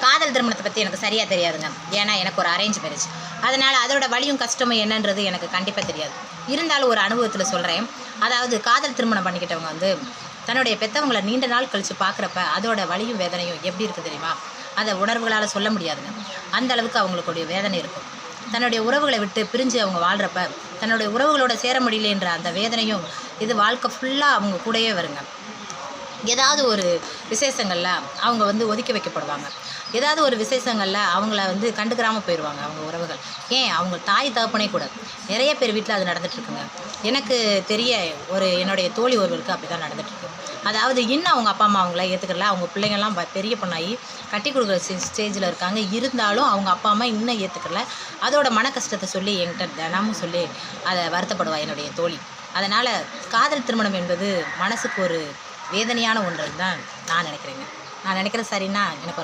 காதல் திருமணத்தை பற்றி எனக்கு சரியாக தெரியாதுங்க. ஏன்னா எனக்கு ஒரு அரேஞ்ச் மேரேஜ். அதனால் அதோட வலியும் கஷ்டமும் என்னன்றது எனக்கு கண்டிப்பாக தெரியாது. இருந்தாலும் ஒரு அனுபவத்தில் சொல்கிறேன். அதாவது காதல் திருமணம் பண்ணிக்கிட்டவங்க வந்து தன்னுடைய பெற்றவங்களை நீண்ட நாள் கழித்து பார்க்குறப்ப அதோட வலியும் வேதனையும் எப்படி இருக்குது தெரியுமா? அதை உணர்வுகளால் சொல்ல முடியாதுங்க. அந்த அளவுக்கு அவங்களுக்குடைய வேதனை இருக்கும். தன்னுடைய உறவுகளை விட்டு பிரிஞ்சு அவங்க வாழ்கிறப்ப தன்னுடைய உறவுகளோட சேர முடியலன்ற அந்த வேதனையும் இது வாழ்க்கை ஃபுல்லாக அவங்க கூடவே வருங்க. ஏதாவது ஒரு விசேஷங்களில் அவங்க வந்து ஒதுக்கி வைக்கப்படுவாங்க. ஏதாவது ஒரு விசேஷங்களில் அவங்கள வந்து கண்டுக்கிறாமல் போயிடுவாங்க அவங்க உறவுகள். ஏன் அவங்க தாய் தகப்பனே கூட நிறைய பேர் வீட்டில் அது நடந்துகிட்ருக்குங்க. எனக்கு தெரிய என்னுடைய தோழி ஒருவருக்கு அப்படி தான் நடந்துகிட்ருக்கு. அதாவது இன்னும் அவங்க அப்பா அம்மா அவங்கள ஏற்றுக்கல. அவங்க பிள்ளைங்கள்லாம் பெரிய பொண்ணாகி கட்டி கொடுக்குற ஸ்டேஜில் இருக்காங்க. இருந்தாலும் அவங்க அப்பா அம்மா இன்னும் ஏற்றுக்கல. அதோட மன கஷ்டத்தை சொல்லி என்கிட்ட தினமும் சொல்லி அதை வருத்தப்படுவா என்னுடைய தோழி. அதனால் காதல் திருமணம் என்பது மனசுக்கு ஒரு வேதனையான ஒன்று தான் நான் நினைக்கிறேங்க. நான் நினைக்கிறது சரின்னா எனக்கு